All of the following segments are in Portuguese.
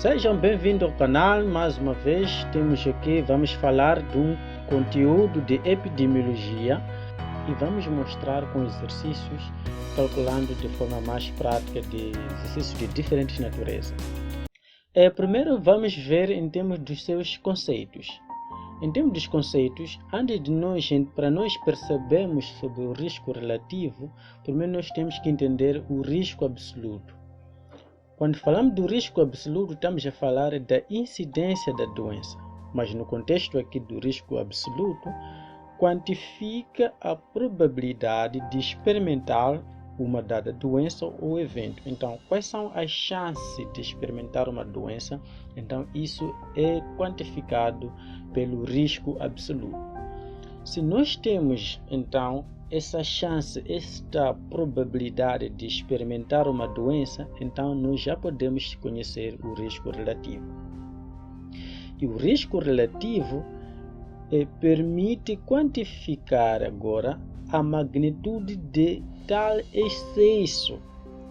Sejam bem-vindos ao canal. Mais uma vez vamos falar de um conteúdo de epidemiologia e vamos mostrar com exercícios, calculando de forma mais prática de exercícios de diferentes naturezas. Primeiro vamos ver em termos dos seus conceitos. Em termos dos conceitos, para nós percebermos sobre o risco relativo, primeiro nós temos que entender o risco absoluto. Quando falamos do risco absoluto, estamos a falar da incidência da doença, mas no contexto aqui do risco absoluto, quantifica a probabilidade de experimentar uma dada doença ou evento. Então, quais são as chances de experimentar uma doença? Então, isso é quantificado pelo risco absoluto. Se nós temos, então, essa chance, esta probabilidade de experimentar uma doença, então nós já podemos conhecer o risco relativo. E o risco relativo permite quantificar agora a magnitude de tal excesso,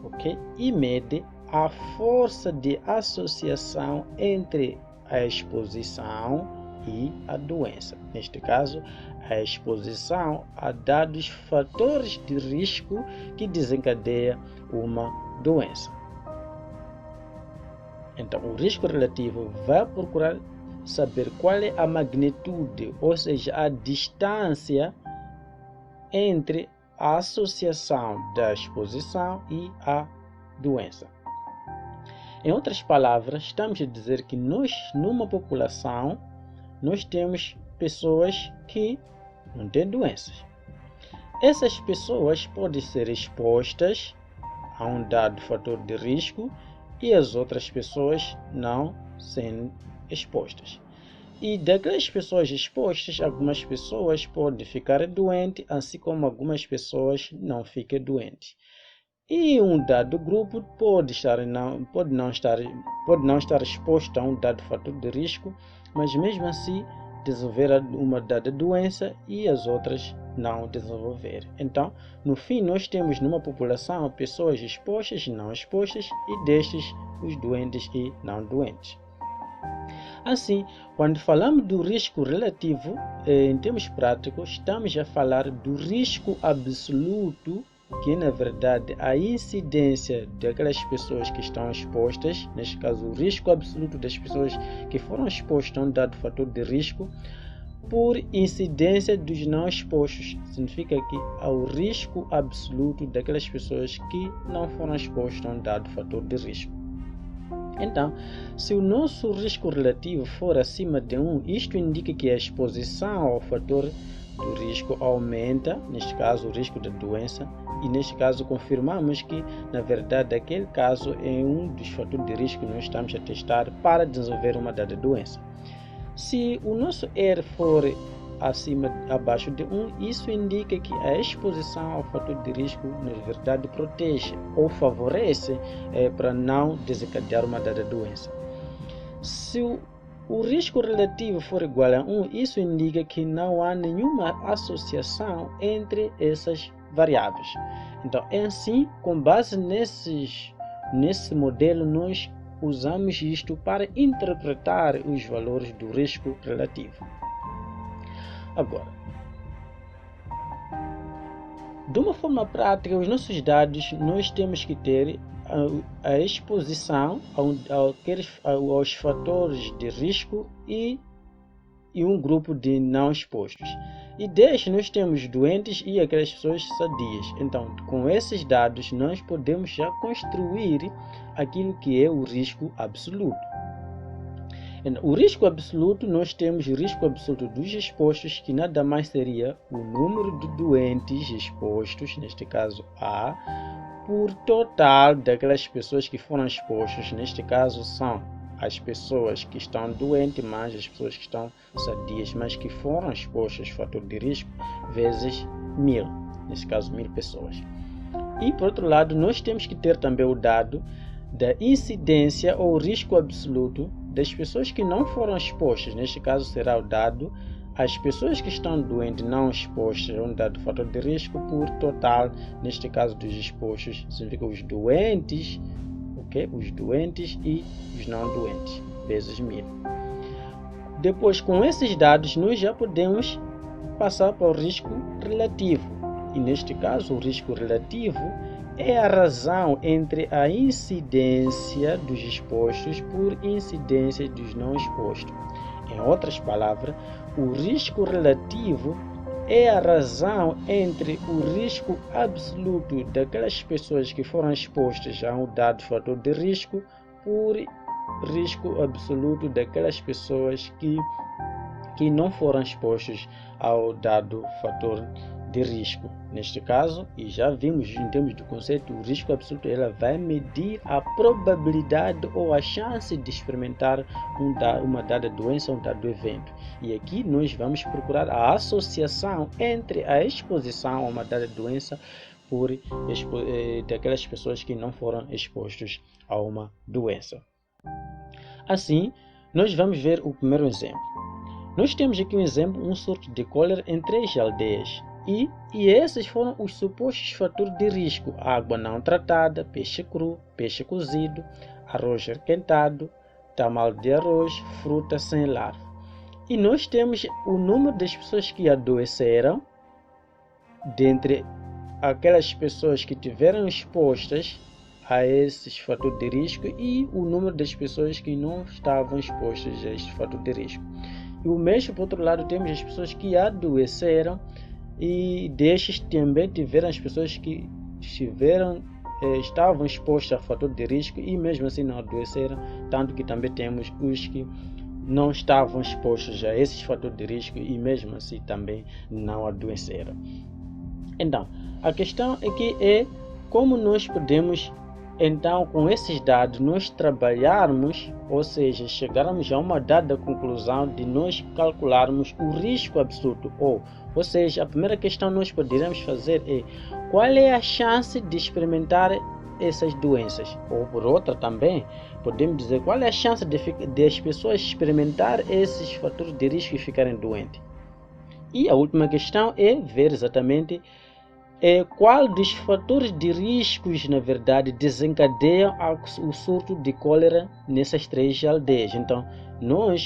ok? E mede a força de associação entre a exposição e a doença. Neste caso, a exposição a dados fatores de risco que desencadeia uma doença. Então, o risco relativo vai procurar saber qual é a magnitude, ou seja, a distância entre a associação da exposição e a doença. Em outras palavras, estamos a dizer que nós, numa população, nós temos pessoas que não têm doenças. Essas pessoas podem ser expostas a um dado fator de risco e as outras pessoas não sendo expostas. E daquelas pessoas expostas, algumas pessoas podem ficar doentes, assim como algumas pessoas não ficam doentes. E um dado grupo pode não estar exposto a um dado fator de risco, mas mesmo assim desenvolver uma dada doença e as outras não desenvolver. Então, no fim, nós temos numa população pessoas expostas e não expostas, e destes os doentes e não doentes. Assim, quando falamos do risco relativo, em termos práticos, estamos a falar do risco absoluto, que na verdade a incidência daquelas pessoas que estão expostas, neste caso o risco absoluto das pessoas que foram expostas a um dado fator de risco, por incidência dos não expostos. Significa que há o risco absoluto daquelas pessoas que não foram expostas a um dado fator de risco. Então, se o nosso risco relativo for acima de 1, isto indica que a exposição ao fator do risco aumenta, neste caso o risco da doença, e neste caso confirmamos que, na verdade, aquele caso é um dos fatores de risco que nós estamos a testar para desenvolver uma dada doença. Se o nosso R for abaixo de 1, isso indica que a exposição ao fator de risco, na verdade, protege ou favorece para não desencadear uma dada doença. Se o risco relativo for igual a 1, isso indica que não há nenhuma associação entre essas variáveis. Então, assim, com base nesse modelo, nós usamos isto para interpretar os valores do risco relativo. Agora, de uma prática, nós temos que ter a exposição aos fatores de risco e um grupo de não expostos. E destes nós temos doentes e aquelas pessoas sadias. Então, com esses dados, nós podemos já construir aquilo que é o risco absoluto. O risco absoluto, nós temos o risco absoluto dos expostos, que nada mais seria o número de doentes expostos, neste caso A, por total daquelas pessoas que foram expostas, neste caso são as pessoas que estão doentes, mais as pessoas que estão sadias, mas que foram expostas ao fator de risco, vezes 1000, neste caso 1000 pessoas. E por outro lado, nós temos que ter também o dado da incidência ou risco absoluto das pessoas que não foram expostas. Neste caso será o dado as pessoas que estão doentes não expostas a um dado fator de risco por total, neste caso dos expostos, significa os doentes, ok? Os doentes e os não doentes, vezes 1000. Depois, com esses dados, nós já podemos passar para o risco relativo. E neste caso, o risco relativo é a razão entre a incidência dos expostos por incidência dos não expostos. Em outras palavras, o risco relativo é a razão entre o risco absoluto daquelas pessoas que foram expostas a um dado fator de risco por risco absoluto daquelas pessoas que não foram expostas ao dado fator de risco. Neste caso, e já vimos em termos do conceito, o risco absoluto ela vai medir a probabilidade ou a chance de experimentar uma dada doença ou um dado evento. E aqui nós vamos procurar a associação entre a exposição a uma dada doença por daquelas pessoas que não foram expostas a uma doença. Assim, nós vamos ver o primeiro exemplo. Nós temos aqui um exemplo, um surto de cólera em 3 aldeias. E esses foram os supostos fatores de risco: água não tratada, peixe cru, peixe cozido, arroz requentado, tamal de arroz, fruta sem larva. E nós temos o número das pessoas que adoeceram, dentre aquelas pessoas que tiveram expostas a esses fatores de risco, e o número das pessoas que não estavam expostas a este fator de risco. E o mesmo, por outro lado, temos as pessoas que adoeceram, e destes também tiveram as pessoas que estavam expostas a fator de risco e mesmo assim não adoeceram, tanto que também temos os que não estavam expostos a esses fatores de risco e mesmo assim também não adoeceram. Então, a questão aqui é como nós podemos, então, com esses dados, nós trabalharmos, ou seja, chegarmos a uma dada conclusão de nós calcularmos o risco absoluto. Ou seja, a primeira questão que nós poderemos fazer é qual é a chance de experimentar essas doenças? Ou por outra também, podemos dizer qual é a chance de as pessoas experimentar esses fatores de risco e ficarem doentes. E a última questão é ver exatamente qual dos fatores de riscos, na verdade, desencadeiam o surto de cólera nessas 3 aldeias. Então,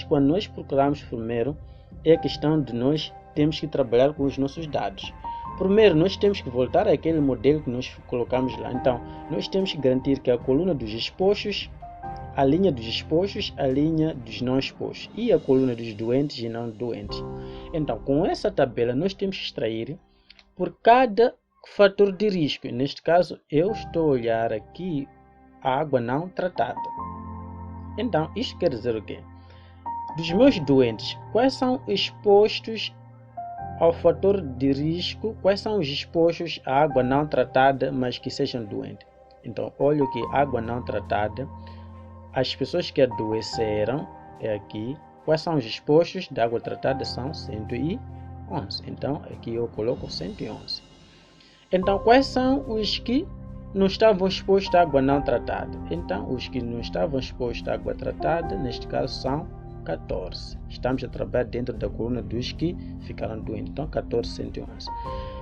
quando nós procuramos primeiro, é a questão de nós temos que trabalhar com os nossos dados. Primeiro, nós temos que voltar àquele modelo que nós colocamos lá. Então, nós temos que garantir que a coluna dos expostos, a linha dos expostos, a linha dos não expostos e a coluna dos doentes e não doentes. Então, com essa tabela, nós temos que extrair por cada fator de risco. Neste caso, eu estou a olhar aqui a água não tratada. Então, isto quer dizer o quê? Dos meus doentes, quais são expostos ao fator de risco? Quais são os expostos à água não tratada, mas que sejam doentes? Então, olho que água não tratada, as pessoas que adoeceram, é aqui. Quais são os expostos da água tratada? São 111. Então, aqui eu coloco 111. Então, quais são os que não estavam expostos à água não tratada? Então, os que não estavam expostos à água tratada, neste caso, são 14. Estamos a trabalhar dentro da coluna dos que ficaram doentes. Então, 14, 111.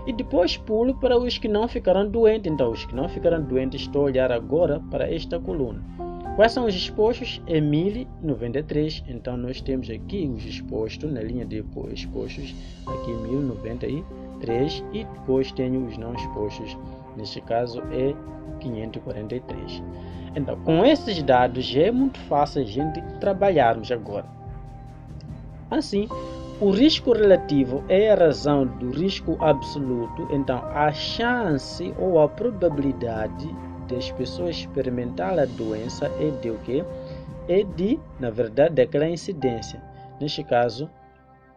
E depois pulo para os que não ficaram doentes. Então, os que não ficaram doentes, estou a olhar agora para esta coluna. Quais são os expostos? É 1093. Então, nós temos aqui os expostos, na linha de expostos, aqui 1093. E depois tenho os não expostos, neste caso é 543. Então, com esses dados já é muito fácil a gente trabalharmos agora. Assim, o risco relativo é a razão do risco absoluto. Então, a chance ou a probabilidade das pessoas experimentar a doença é de o quê? É de, na verdade, daquela incidência. Neste caso,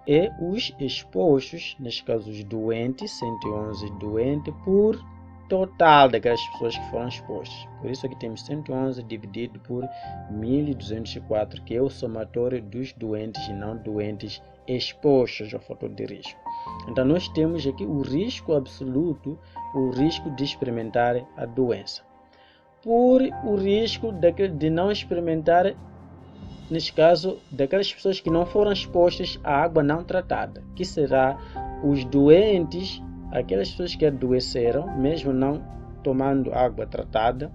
é os expostos, neste caso os doentes, 111 doentes por total daquelas pessoas que foram expostas. Por isso aqui temos 111 dividido por 1204, que é o somatório dos doentes e não doentes expostos ao fator de risco. Então nós temos aqui o risco absoluto, o risco de experimentar a doença, por o risco de não experimentar, neste caso, daquelas pessoas que não foram expostas à água não tratada, que será os doentes, aquelas pessoas que adoeceram, mesmo não tomando água tratada,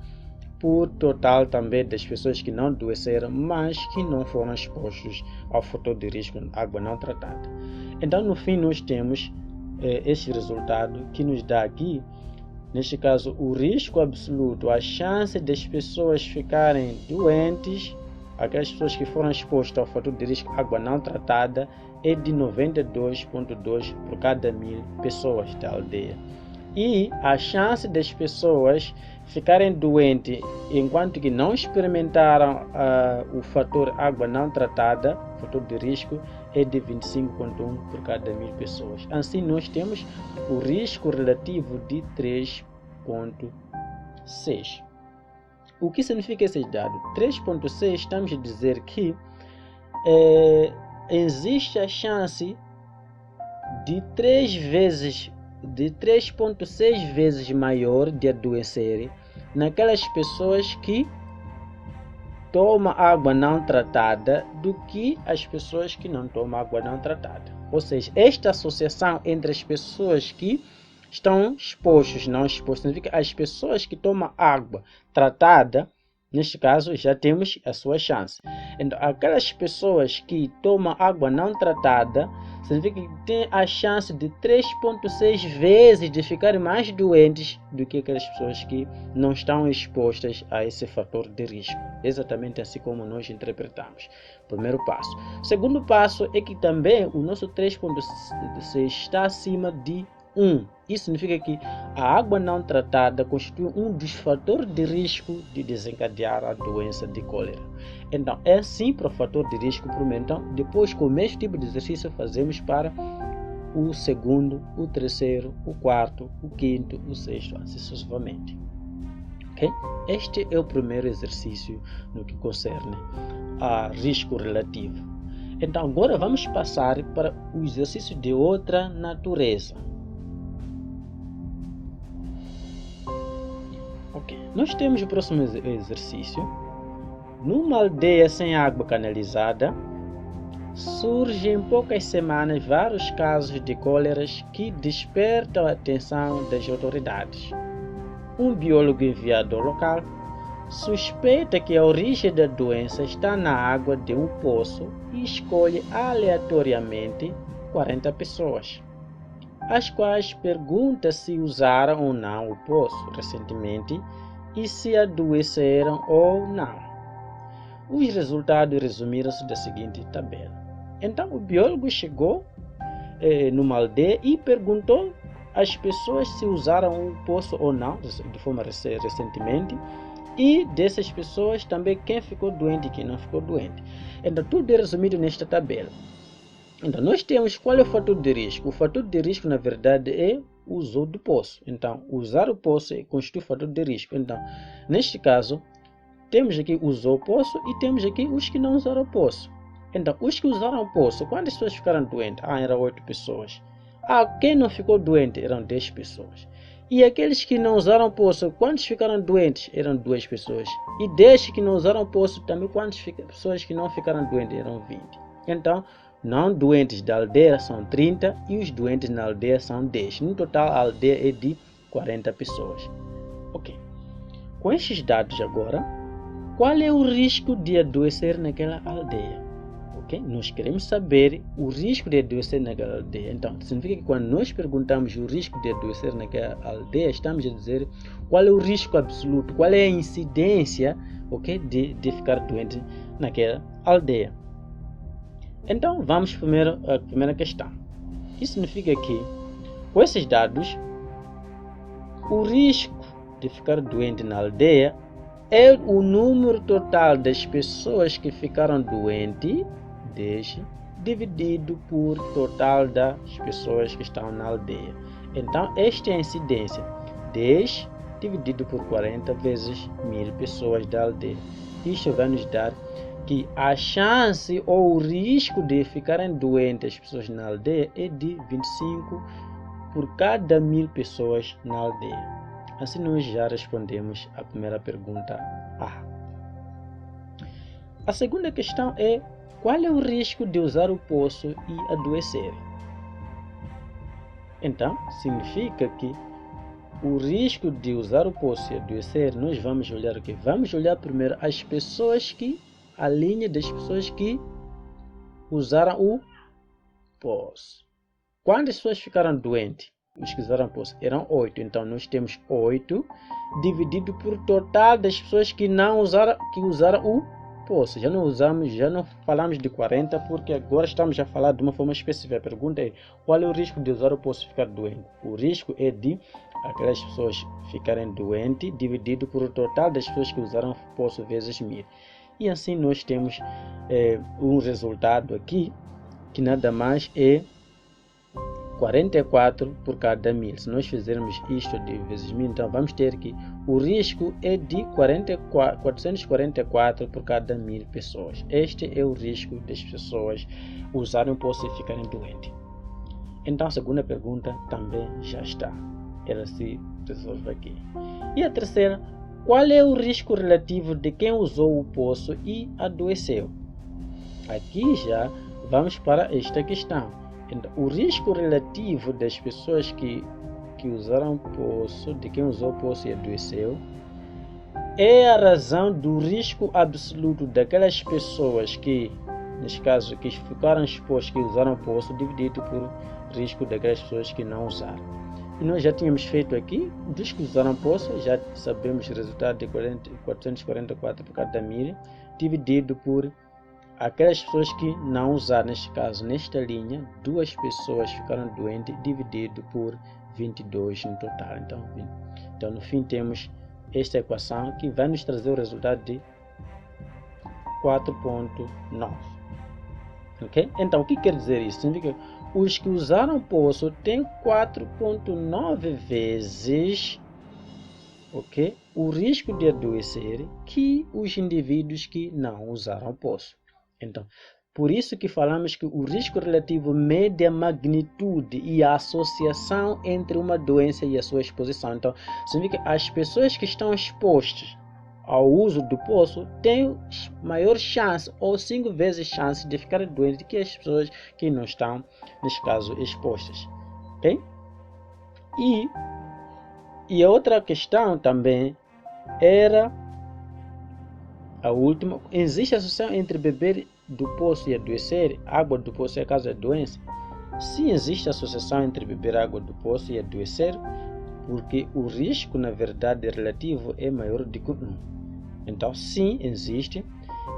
por total também das pessoas que não adoeceram, mas que não foram expostos ao fator de risco água não tratada. Então, no fim, nós temos este resultado que nos dá aqui, neste caso, o risco absoluto, a chance das pessoas ficarem doentes, aquelas pessoas que foram expostas ao fator de risco água não tratada, é de 92,2 por cada 1000 pessoas da aldeia. E a chance das pessoas ficarem doentes enquanto que não experimentaram o fator água não tratada, fator de risco, é de 25,1 por cada 1000 pessoas. Assim, nós temos o risco relativo de 3,6. O que significa esse dado? 3,6 estamos a dizer que existe a chance de 3,6 vezes maior de adoecerem naquelas pessoas que tomam água não tratada do que as pessoas que não tomam água não tratada. Ou seja, esta associação entre as pessoas que estão expostas, não expostas, significa as pessoas que tomam água tratada, neste caso já temos a sua chance. Então, aquelas pessoas que tomam água não tratada, significa que tem a chance de 3,6 vezes de ficarem mais doentes do que aquelas pessoas que não estão expostas a esse fator de risco. Exatamente assim como nós interpretamos. Primeiro passo. Segundo passo é que também o nosso 3,6 está acima de 1. Isso significa que a água não tratada constitui um dos fatores de risco de desencadear a doença de cólera. Então, é assim para o fator de risco primeiro. Então, depois, com o mesmo tipo de exercício, fazemos para o segundo, o terceiro, o quarto, o quinto, o sexto, assim sucessivamente. Okay? Este é o primeiro exercício no que concerne a risco relativo. Então, agora vamos passar para o exercício de outra natureza. Nós temos o próximo exercício. Numa aldeia sem água canalizada, surgem em poucas semanas vários casos de cóleras que despertam a atenção das autoridades. Um biólogo enviado ao local suspeita que a origem da doença está na água de um poço e escolhe aleatoriamente 40 pessoas, as quais pergunta se usaram ou não o poço recentemente e se adoeceram ou não. Os resultados resumiram-se da seguinte tabela. Então, o biólogo chegou numa aldeia e perguntou às pessoas se usaram o poço ou não, de forma recentemente, e dessas pessoas também quem ficou doente e quem não ficou doente. Então, tudo é resumido nesta tabela. Então, nós temos qual é o fator de risco. O fator de risco, na verdade, é o uso do poço. Então, usar o poço constitui fator de risco. Então, neste caso, temos aqui usou o poço e temos aqui os que não usaram o poço. Então, os que usaram o poço, quantas pessoas ficaram doentes? Eram 8 pessoas. Quem não ficou doente? Eram 10 pessoas. E aqueles que não usaram o poço, quantos ficaram doentes? Eram 2 pessoas. E 10 que não usaram o poço, também quantas pessoas que não ficaram doentes? Eram 20. Então, não doentes da aldeia são 30 e os doentes na aldeia são 10. No total, a aldeia é de 40 pessoas. Ok. Com estes dados agora, qual é o risco de adoecer naquela aldeia? Ok? Nós queremos saber o risco de adoecer naquela aldeia. Então, significa que quando nós perguntamos o risco de adoecer naquela aldeia, estamos a dizer qual é o risco absoluto, qual é a incidência, ok, de ficar doente naquela aldeia. Então, vamos primeiro à primeira questão. Isso significa que, com esses dados, o risco de ficar doente na aldeia é o número total das pessoas que ficaram doentes, dividido por total das pessoas que estão na aldeia. Então, esta é a incidência. 10 dividido por 40 vezes 1000 pessoas da aldeia. Isto vai nos dar que a chance ou o risco de ficarem doentes as pessoas na aldeia é de 25 por cada 1000 pessoas na aldeia. Assim nós já respondemos a primeira pergunta A. A segunda questão é: qual é o risco de usar o poço e adoecer? Então, significa que o risco de usar o poço e adoecer, nós vamos olhar o quê? Vamos olhar primeiro as pessoas a linha das pessoas que usaram o poço. Quantas pessoas ficaram doentes? Os que usaram o poço eram 8. Então nós temos 8 dividido por total das pessoas que usaram o poço. Já não falamos de 40, porque agora estamos a falar de uma forma específica. A pergunta é: qual é o risco de usar o poço e ficar doente? O risco é de aquelas pessoas ficarem doentes dividido por total das pessoas que usaram o poço vezes 1000. E assim nós temos um resultado aqui que nada mais é 44 por cada 1000. Se nós fizermos isto de vezes 1000, então vamos ter que o risco é de 444 por cada 1000 pessoas. Este é o risco das pessoas usarem o poço e ficarem doentes. Então a segunda pergunta também já está. Ela se resolve aqui. E a terceira: qual é o risco relativo de quem usou o poço e adoeceu? Aqui já vamos para esta questão. Então, o risco relativo das pessoas que usaram o poço, de quem usou o poço e adoeceu, é a razão do risco absoluto daquelas pessoas que, neste caso, que ficaram expostas, que usaram o poço, dividido por risco daquelas pessoas que não usaram. E nós já tínhamos feito aqui, dos que usaram o poço, já sabemos o resultado de 444 por cada 1000, dividido por aquelas pessoas que não usaram. Neste caso, nesta linha, 2 pessoas ficaram doentes, dividido por 22 no total. Então no fim temos esta equação que vai nos trazer o resultado de 4.9. Ok? Então o que quer dizer isso? Significa que os que usaram o poço têm 4.9 vezes, ok, o risco de adoecer que os indivíduos que não usaram o poço. Então, por isso que falamos que o risco relativo mede a magnitude e a associação entre uma doença e a sua exposição. Então, significa que as pessoas que estão expostas ao uso do poço têm maior chance, ou 5 vezes chance, de ficar doentes do que as pessoas que não estão, neste caso, expostas. Ok? E a outra questão também era a última: existe associação entre beber do poço e adoecer? Água do poço é a causa da doença? Sim, existe associação entre beber água do poço e adoecer, porque o risco, na verdade, relativo é maior do que 1. Então, sim, existe.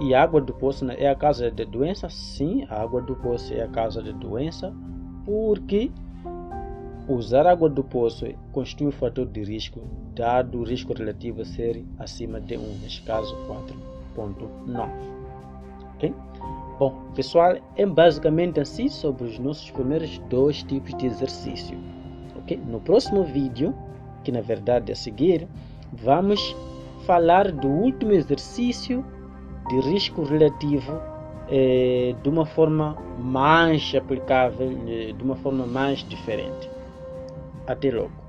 E a água do poço é a causa da doença? Sim, a água do poço é a causa da doença, porque usar água do poço constitui um fator de risco, dado o risco relativo ser acima de 1, neste caso 4.9. Ok? Bom, pessoal, é basicamente assim sobre os nossos primeiros 2 tipos de exercício. Ok? No próximo vídeo, que na verdade é a seguir, vamos falar do último exercício de risco relativo de uma forma mais aplicável, de uma forma mais diferente. Até logo.